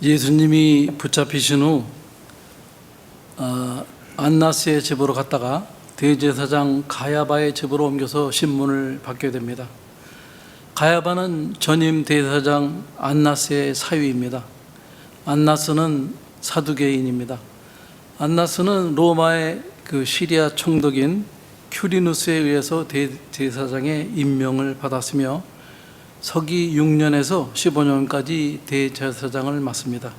예수님이 붙잡히신 후 안나스의 집으로 갔다가 대제사장 가야바의 집으로 옮겨서 신문을 받게 됩니다. 가야바는 전임 대제사장 안나스의 사위입니다. 안나스는 사두개인입니다. 안나스는 로마의 시리아 총독인 큐리누스에 의해서 대제사장의 임명을 받았으며 서기 6년에서 15년까지 대제사장을 맡습니다.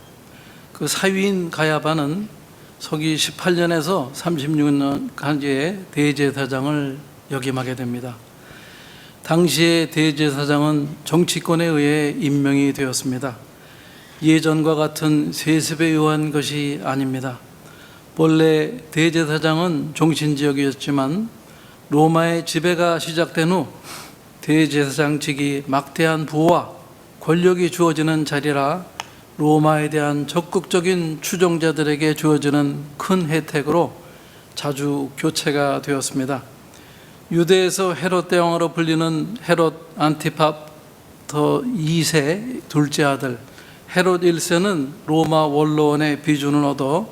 그 사위인 가야바는 서기 18년에서 36년까지의 대제사장을 역임하게 됩니다. 당시의 대제사장은 정치권에 의해 임명이 되었습니다. 예전과 같은 세습에 의한 것이 아닙니다. 본래 대제사장은 종신지역이었지만 로마의 지배가 시작된 후 대제사장직이 막대한 부와 권력이 주어지는 자리라 로마에 대한 적극적인 추종자들에게 주어지는 큰 혜택으로 자주 교체가 되었습니다. 유대에서 헤롯 대왕으로 불리는 헤롯 안티파터 2세 둘째 아들 헤롯 1세는 로마 원로원의 비준을 얻어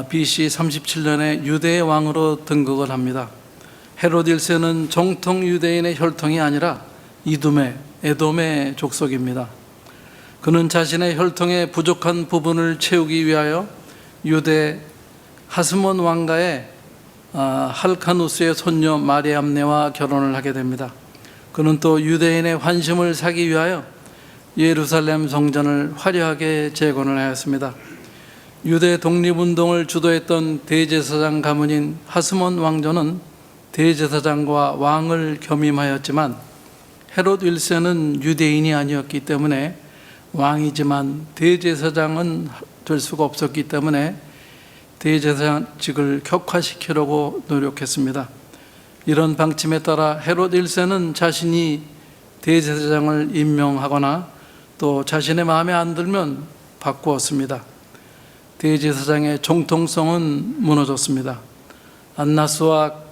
BC 37년에 유대의 왕으로 등극을 합니다. 헤롯 1세는 정통 유대인의 혈통이 아니라 에돔의 족속입니다. 그는 자신의 혈통의 부족한 부분을 채우기 위하여 유대 하스몬 왕가의 할카누스의 손녀 마리암네와 결혼을 하게 됩니다. 그는 또 유대인의 환심을 사기 위하여 예루살렘 성전을 화려하게 재건을 하였습니다. 유대 독립운동을 주도했던 대제사장 가문인 하스몬 왕조는 대제사장과 왕을 겸임하였지만 헤롯 1세는 유대인이 아니었기 때문에 왕이지만 대제사장은 될 수가 없었기 때문에 대제사장직을 격화시키려고 노력했습니다. 이런 방침에 따라 헤롯 1세는 자신이 대제사장을 임명하거나 또 자신의 마음에 안 들면 바꾸었습니다. 대제사장의 정통성은 무너졌습니다. 안나스와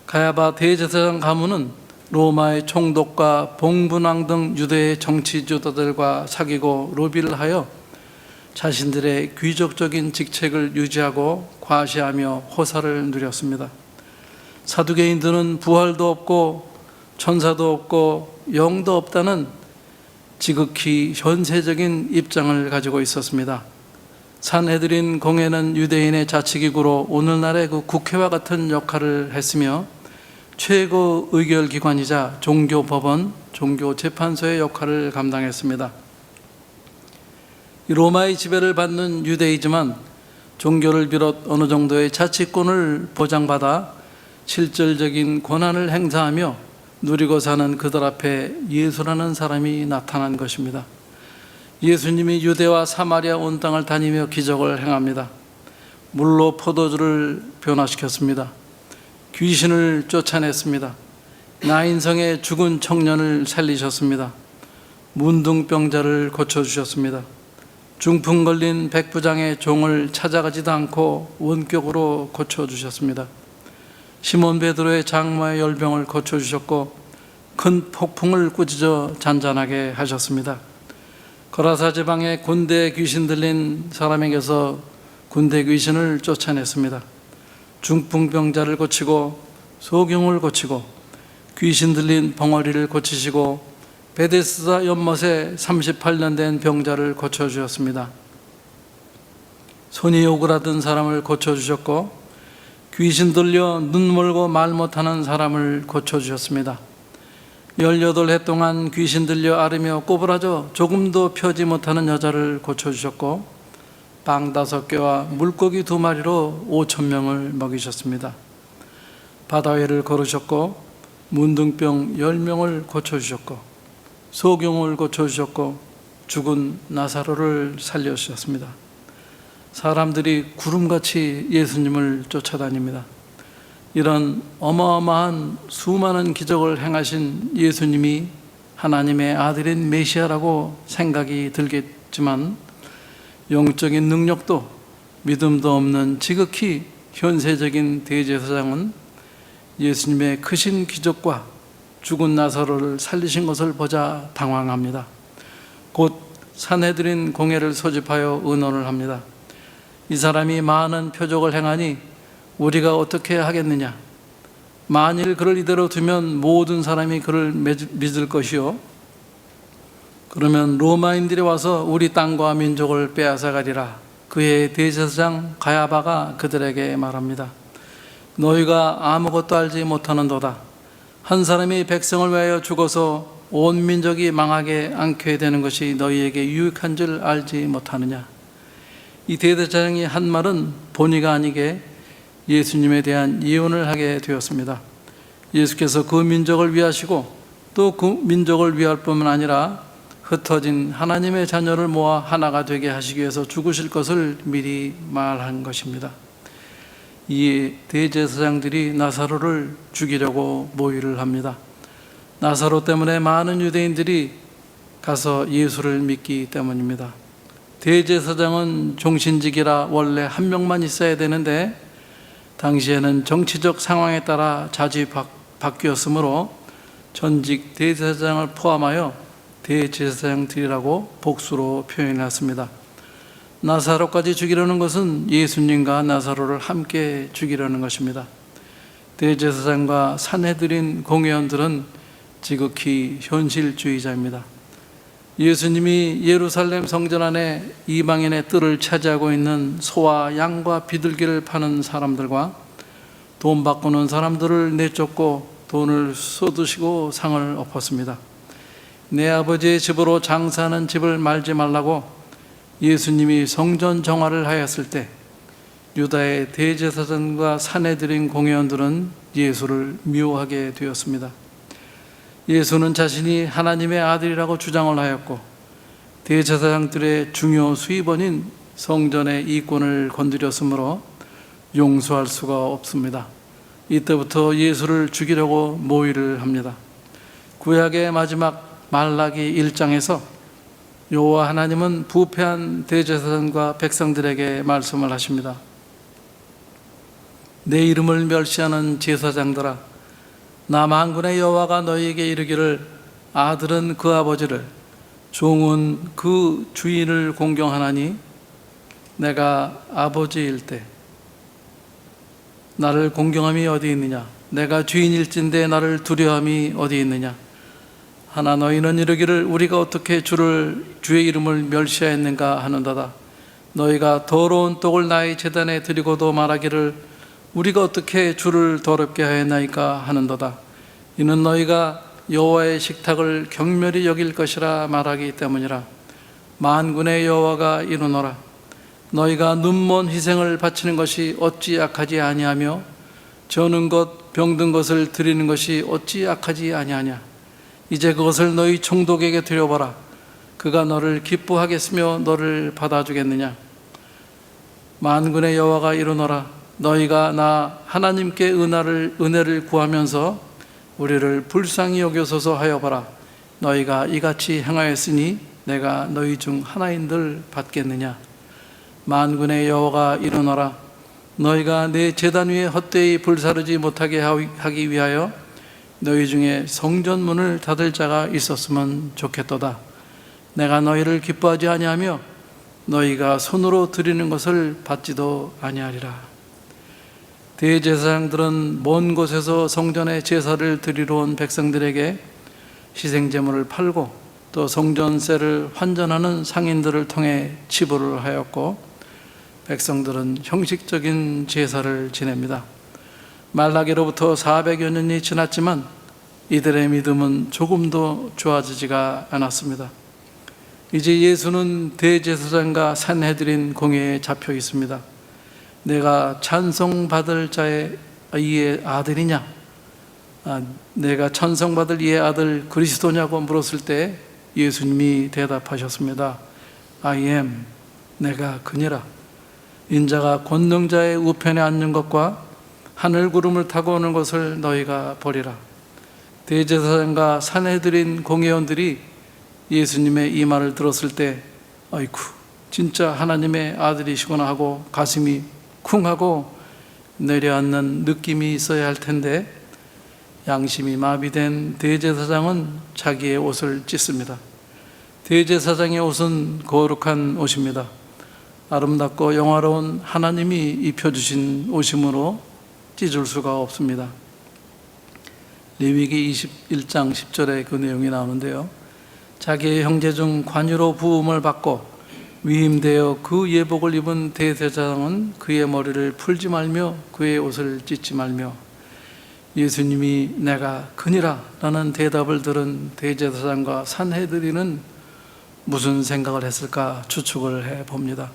가야바 대제사장 가문은 로마의 총독과 봉분왕 등 유대의 정치 지도자들과 사귀고 로비를 하여 자신들의 귀족적인 직책을 유지하고 과시하며 호사를 누렸습니다. 사두개인들은 부활도 없고 천사도 없고 영도 없다는 지극히 현세적인 입장을 가지고 있었습니다. 산헤드린 공회는 유대인의 자치기구로 오늘날의 그 국회와 같은 역할을 했으며 최고 의결기관이자 종교법원, 종교재판소의 역할을 감당했습니다. 로마의 지배를 받는 유대이지만 종교를 비롯 어느 정도의 자치권을 보장받아 실질적인 권한을 행사하며 누리고 사는 그들 앞에 예수라는 사람이 나타난 것입니다. 예수님이 유대와 사마리아 온 땅을 다니며 기적을 행합니다. 물로 포도주를 변화시켰습니다. 귀신을 쫓아냈습니다. 나인성의 죽은 청년을 살리셨습니다. 문둥병자를 고쳐주셨습니다. 중풍 걸린 백부장의 종을 찾아가지도 않고 원격으로 고쳐주셨습니다. 시몬 베드로의 장마의 열병을 고쳐주셨고 큰 폭풍을 꾸짖어 잔잔하게 하셨습니다. 거라사 지방에 군대 귀신 들린 사람에게서 군대 귀신을 쫓아냈습니다. 중풍병자를 고치고 소경을 고치고 귀신 들린 벙어리를 고치시고 베데스다 연못에 38년 된 병자를 고쳐주셨습니다. 손이 오그라든 사람을 고쳐주셨고 귀신 들려 눈 멀고 말 못하는 사람을 고쳐주셨습니다. 18해 동안 귀신 들려 앓으며 꼬부라져 조금도 펴지 못하는 여자를 고쳐주셨고 빵 5개와 물고기 2마리로 5,000명을 먹이셨습니다. 바다회를 걸으셨고 문둥병 10명을 고쳐주셨고 소경을 고쳐주셨고 죽은 나사로를 살려주셨습니다. 사람들이 구름같이 예수님을 쫓아다닙니다. 이런 어마어마한 수많은 기적을 행하신 예수님이 하나님의 아들인 메시아라고 생각이 들겠지만 영적인 능력도 믿음도 없는 지극히 현세적인 대제사장은 예수님의 크신 기적과 죽은 나사로를 살리신 것을 보자 당황합니다. 곧 산헤드린 공회를 소집하여 의논을 합니다. 이 사람이 많은 표적을 행하니 우리가 어떻게 하겠느냐? 만일 그를 이대로 두면 모든 사람이 그를 믿을 것이요, 그러면 로마인들이 와서 우리 땅과 민족을 빼앗아가리라. 그의 대제사장 가야바가 그들에게 말합니다. 너희가 아무것도 알지 못하는도다. 한 사람이 백성을 위하여 죽어서 온 민족이 망하게 않게 되는 것이 너희에게 유익한 줄 알지 못하느냐? 이 대제사장이 한 말은 본의가 아니게 예수님에 대한 예언을 하게 되었습니다. 예수께서 그 민족을 위하시고 또 그 민족을 위할 뿐만 아니라 흩어진 하나님의 자녀를 모아 하나가 되게 하시기 위해서 죽으실 것을 미리 말한 것입니다. 이 대제사장들이 나사로를 죽이려고 모의를 합니다. 나사로 때문에 많은 유대인들이 가서 예수를 믿기 때문입니다. 대제사장은 종신직이라 원래 한 명만 있어야 되는데 당시에는 정치적 상황에 따라 자주 바뀌었으므로 전직 대제사장을 포함하여 대제사장들이라고 복수로 표현했습니다. 나사로까지 죽이려는 것은 예수님과 나사로를 함께 죽이려는 것입니다. 대제사장과 산헤드린 공회원들은 지극히 현실주의자입니다. 예수님이 예루살렘 성전 안에 이방인의 뜰을 차지하고 있는 소와 양과 비둘기를 파는 사람들과 돈 바꾸는 사람들을 내쫓고 돈을 쏟으시고 상을 엎었습니다. 내 아버지의 집으로 장사하는 집을 말지 말라고 예수님이 성전 정화를 하였을 때 유다의 대제사장과 산헤드린 공회원들은 예수를 미워하게 되었습니다. 예수는 자신이 하나님의 아들이라고 주장을 하였고 대제사장들의 중요 수입원인 성전의 이권을 건드렸으므로 용서할 수가 없습니다. 이때부터 예수를 죽이려고 모의를 합니다. 구약의 마지막 말라기 1장에서 여호와 하나님은 부패한 대제사장과 백성들에게 말씀을 하십니다. 내 이름을 멸시하는 제사장들아, 나 만군의 여호와가 너희에게 이르기를 아들은 그 아버지를 종은 그 주인을 공경하나니 내가 아버지일 때 나를 공경함이 어디 있느냐? 내가 주인일진데 나를 두려움이 어디 있느냐? 하나 너희는 이르기를 우리가 어떻게 주의 이름을 멸시하였는가 하는도다. 너희가 더러운 떡을 나의 제단에 드리고도 말하기를 우리가 어떻게 주를 더럽게 하였나이까 하는도다. 이는 너희가 여호와의 식탁을 경멸히 여길 것이라 말하기 때문이라. 만군의 여호와가 이르노라. 너희가 눈먼 희생을 바치는 것이 어찌 악하지 아니하며 저는 것 병든 것을 드리는 것이 어찌 악하지 아니하냐. 이제 그것을 너희 총독에게 드려보라. 그가 너를 기뻐하겠으며 너를 받아주겠느냐. 만군의 여호와가 이르노라. 너희가 나 하나님께 은혜를 구하면서 우리를 불쌍히 여겨소서 하여 봐라. 너희가 이같이 행하였으니 내가 너희 중 하나인들 받겠느냐. 만군의 여호와가 이르노라. 너희가 내 제단 위에 헛되이 불사르지 못하게 하기 위하여 너희 중에 성전 문을 닫을 자가 있었으면 좋겠도다. 내가 너희를 기뻐하지 아니하며 너희가 손으로 드리는 것을 받지도 아니하리라. 대제사장들은 먼 곳에서 성전에 제사를 드리러 온 백성들에게 희생제물을 팔고 또 성전세를 환전하는 상인들을 통해 치부를 하였고 백성들은 형식적인 제사를 지냅니다. 말라기로부터 400여 년이 지났지만 이들의 믿음은 조금도 좋아지지가 않았습니다. 이제 예수는 대제사장과 산헤드린 공회에 잡혀 있습니다. 내가 찬송받을 자의 이의 아들이냐? 내가 찬송받을 이의 아들 그리스도냐고 물었을 때 예수님이 대답하셨습니다. I am, 내가 그니라. 인자가 권능자의 우편에 앉는 것과 하늘 구름을 타고 오는 것을 너희가 보리라. 대제사장과 산헤드린 공회원들이 예수님의 이 말을 들었을 때 아이쿠 진짜 하나님의 아들이시구나 하고 가슴이 쿵 하고 내려앉는 느낌이 있어야 할 텐데 양심이 마비된 대제사장은 자기의 옷을 찢습니다. 대제사장의 옷은 거룩한 옷입니다. 아름답고 영화로운 하나님이 입혀주신 옷이므로 찢을 수가 없습니다. 레위기 21장 10절에 그 내용이 나오는데요. 자기의 형제 중 관유로 부음을 받고 위임되어 그 예복을 입은 대제사장은 그의 머리를 풀지 말며 그의 옷을 찢지 말며. 예수님이 내가 그니라 라는 대답을 들은 대제사장과 산헤드린은 무슨 생각을 했을까 추측을 해봅니다.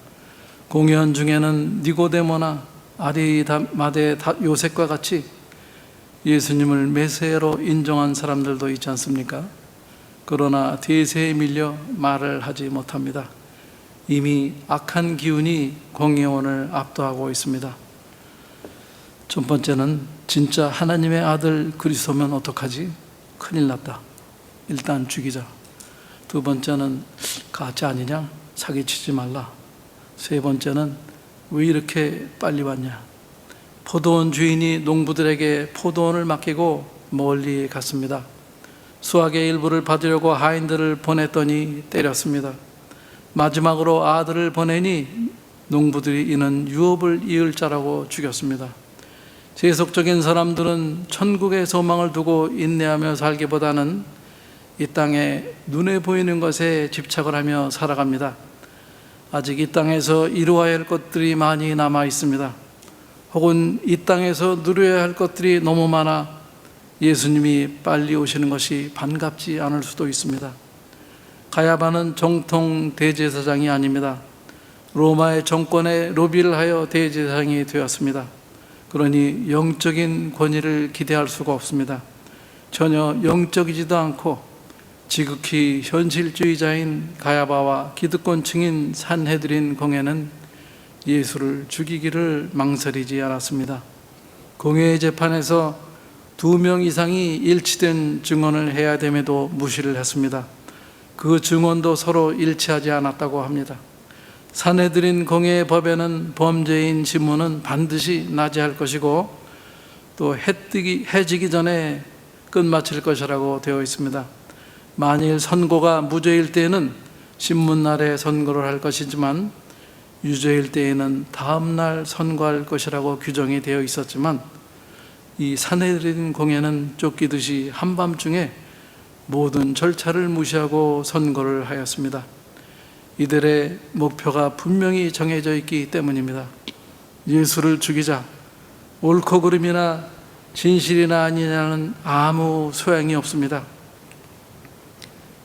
공회원 중에는 니고데모나 아리마대 요셉과 같이 예수님을 메시아로 인정한 사람들도 있지 않습니까? 그러나 대세에 밀려 말을 하지 못합니다. 이미 악한 기운이 공회원을 압도하고 있습니다. 첫 번째는 진짜 하나님의 아들 그리스도면 어떡하지? 큰일 났다. 일단 죽이자. 두 번째는 가짜 아니냐? 사기치지 말라. 세 번째는 왜 이렇게 빨리 왔냐? 포도원 주인이 농부들에게 포도원을 맡기고 멀리 갔습니다. 수확의 일부를 받으려고 하인들을 보냈더니 때렸습니다. 마지막으로 아들을 보내니 농부들이 이는 유업을 이을 자라고 죽였습니다. 세속적인 사람들은 천국의 소망을 두고 인내하며 살기보다는 이 땅에 눈에 보이는 것에 집착을 하며 살아갑니다. 아직 이 땅에서 이루어야 할 것들이 많이 남아 있습니다. 혹은 이 땅에서 누려야 할 것들이 너무 많아 예수님이 빨리 오시는 것이 반갑지 않을 수도 있습니다. 가야바는 정통 대제사장이 아닙니다. 로마의 정권에 로비를 하여 대제사장이 되었습니다. 그러니 영적인 권위를 기대할 수가 없습니다. 전혀 영적이지도 않고 지극히 현실주의자인 가야바와 기득권층인 산헤드린 공회는 예수를 죽이기를 망설이지 않았습니다. 공회의 재판에서 2명 이상이 일치된 증언을 해야 됨에도 무시를 했습니다. 그 증언도 서로 일치하지 않았다고 합니다. 산헤드린 공회의 법에는 범죄인 신문은 반드시 나제할 것이고 또 해지기 전에 끝마칠 것이라고 되어 있습니다. 만일 선고가 무죄일 때에는 신문날에 선고를 할 것이지만 유죄일 때에는 다음날 선고할 것이라고 규정이 되어 있었지만 이 산헤드린 공회는 쫓기듯이 한밤중에 모든 절차를 무시하고 선고를 하였습니다. 이들의 목표가 분명히 정해져 있기 때문입니다. 예수를 죽이자. 옳고 그름이나 진실이나 아니냐는 아무 소양이 없습니다.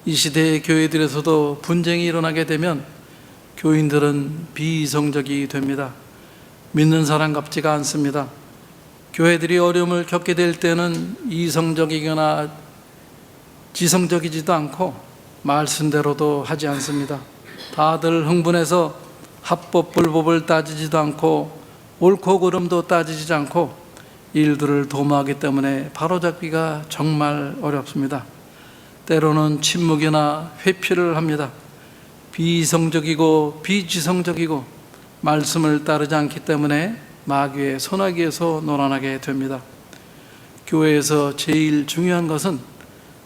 이 시대의 교회들에서도 분쟁이 일어나게 되면 교인들은 비이성적이 됩니다. 믿는 사람 같지가 않습니다. 교회들이 어려움을 겪게 될 때는 이성적이거나 지성적이지도 않고 말씀대로도 하지 않습니다. 다들 흥분해서 합법 불법을 따지지도 않고 옳고 그름도 따지지 않고 일들을 도모하기 때문에 바로잡기가 정말 어렵습니다. 때로는 침묵이나 회피를 합니다. 비이성적이고 비지성적이고 말씀을 따르지 않기 때문에 마귀의 소나기에서 놀아나게 됩니다. 교회에서 제일 중요한 것은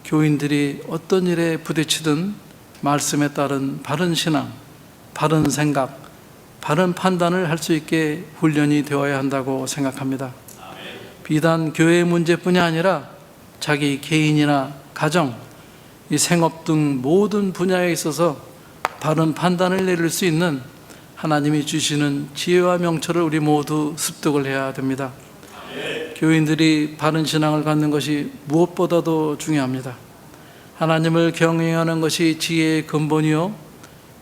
교인들이 어떤 일에 부딪히든 말씀에 따른 바른 신앙, 바른 생각, 바른 판단을 할 수 있게 훈련이 되어야 한다고 생각합니다. 비단 교회의 문제뿐이 아니라 자기 개인이나 가정, 이 생업 등 모든 분야에 있어서 바른 판단을 내릴 수 있는 하나님이 주시는 지혜와 명철을 우리 모두 습득을 해야 됩니다. 교인들이 바른 신앙을 갖는 것이 무엇보다도 중요합니다. 하나님을 경외하는 것이 지혜의 근본이요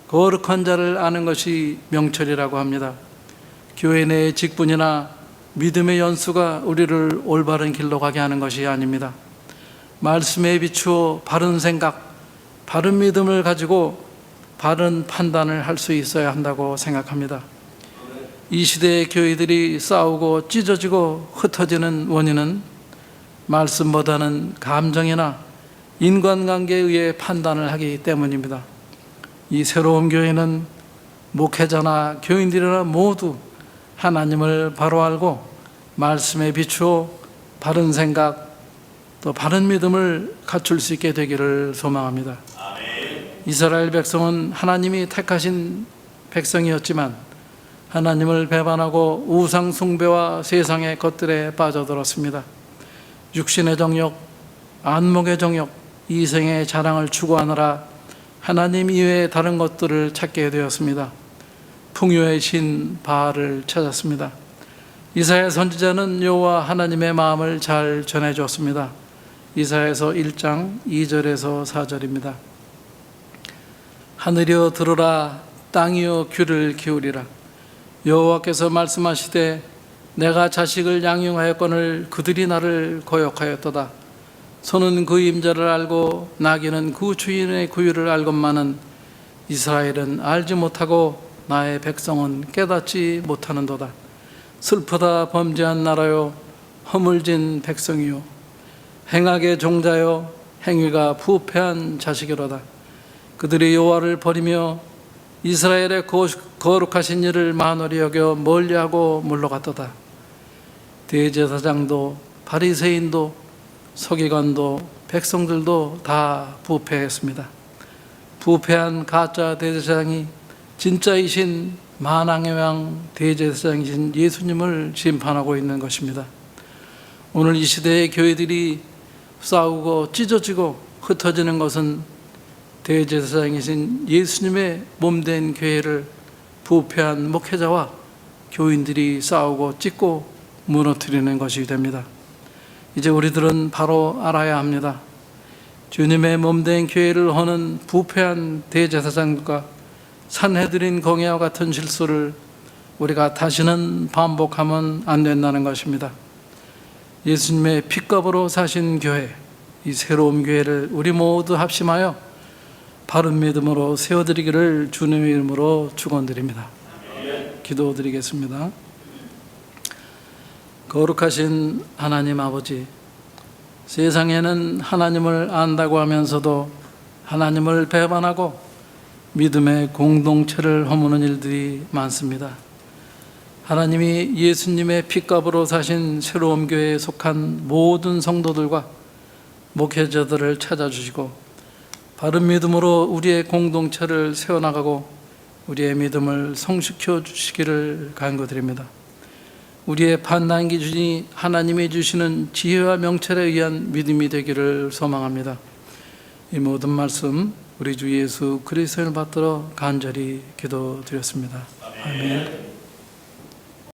거룩한 자를 아는 것이 명철이라고 합니다. 교회 내의 직분이나 믿음의 연수가 우리를 올바른 길로 가게 하는 것이 아닙니다. 말씀에 비추어 바른 생각, 바른 믿음을 가지고 바른 판단을 할 수 있어야 한다고 생각합니다. 이 시대의 교회들이 싸우고 찢어지고 흩어지는 원인은 말씀보다는 감정이나 인간관계에 의해 판단을 하기 때문입니다. 이 새로운 교회는 목회자나 교인들이나 모두 하나님을 바로 알고 말씀에 비추어 바른 생각 또 바른 믿음을 갖출 수 있게 되기를 소망합니다. 이스라엘 백성은 하나님이 택하신 백성이었지만 하나님을 배반하고 우상 숭배와 세상의 것들에 빠져들었습니다. 육신의 정욕, 안목의 정욕, 이생의 자랑을 추구하느라 하나님 이외의 다른 것들을 찾게 되었습니다. 풍요의 신 바알을 찾았습니다. 이사야 선지자는 여호와 하나님의 마음을 잘 전해주었습니다. 이사야서 1장 2절에서 4절입니다. 하늘이여 들으라, 땅이여 귀를 기울이라. 여호와께서 말씀하시되 내가 자식을 양육하였거늘 그들이 나를 거역하였도다. 소는 그 임자를 알고 나귀는 그 주인의 구유를 알건만은 이스라엘은 알지 못하고 나의 백성은 깨닫지 못하는도다. 슬프다 범죄한 나라요, 허물진 백성이요, 행악의 종자요, 행위가 부패한 자식이로다. 그들이 여호와를 버리며 이스라엘의 거룩하신 일을 만홀히 여겨 멀리하고 물러갔도다. 대제사장도 바리새인도 서기관도 백성들도 다 부패했습니다. 부패한 가짜 대제사장이 진짜이신 만왕의 왕 대제사장이신 예수님을 심판하고 있는 것입니다. 오늘 이 시대의 교회들이 싸우고 찢어지고 흩어지는 것은 대제사장이신 예수님의 몸된 교회를 부패한 목회자와 교인들이 싸우고 찢고 무너뜨리는 것이 됩니다. 이제 우리들은 바로 알아야 합니다. 주님의 몸된 교회를 허는 부패한 대제사장과 산헤드린 공회와 같은 실수를 우리가 다시는 반복하면 안 된다는 것입니다. 예수님의 핏값으로 사신 교회, 이 새로운 교회를 우리 모두 합심하여 바른 믿음으로 세워드리기를 주님의 이름으로 축원드립니다. 기도드리겠습니다. 거룩하신 하나님 아버지, 세상에는 하나님을 안다고 하면서도 하나님을 배반하고 믿음의 공동체를 허무는 일들이 많습니다. 하나님이 예수님의 핏값으로 사신 새로운 교회에 속한 모든 성도들과 목회자들을 찾아주시고 바른 믿음으로 우리의 공동체를 세워나가고 우리의 믿음을 성숙혀 주시기를 간구드립니다. 우리의 판단 기준이 하나님이 주시는 지혜와 명철에 의한 믿음이 되기를 소망합니다. 이 모든 말씀 우리 주 예수 그리스도를 받들어 간절히 기도드렸습니다. 아멘.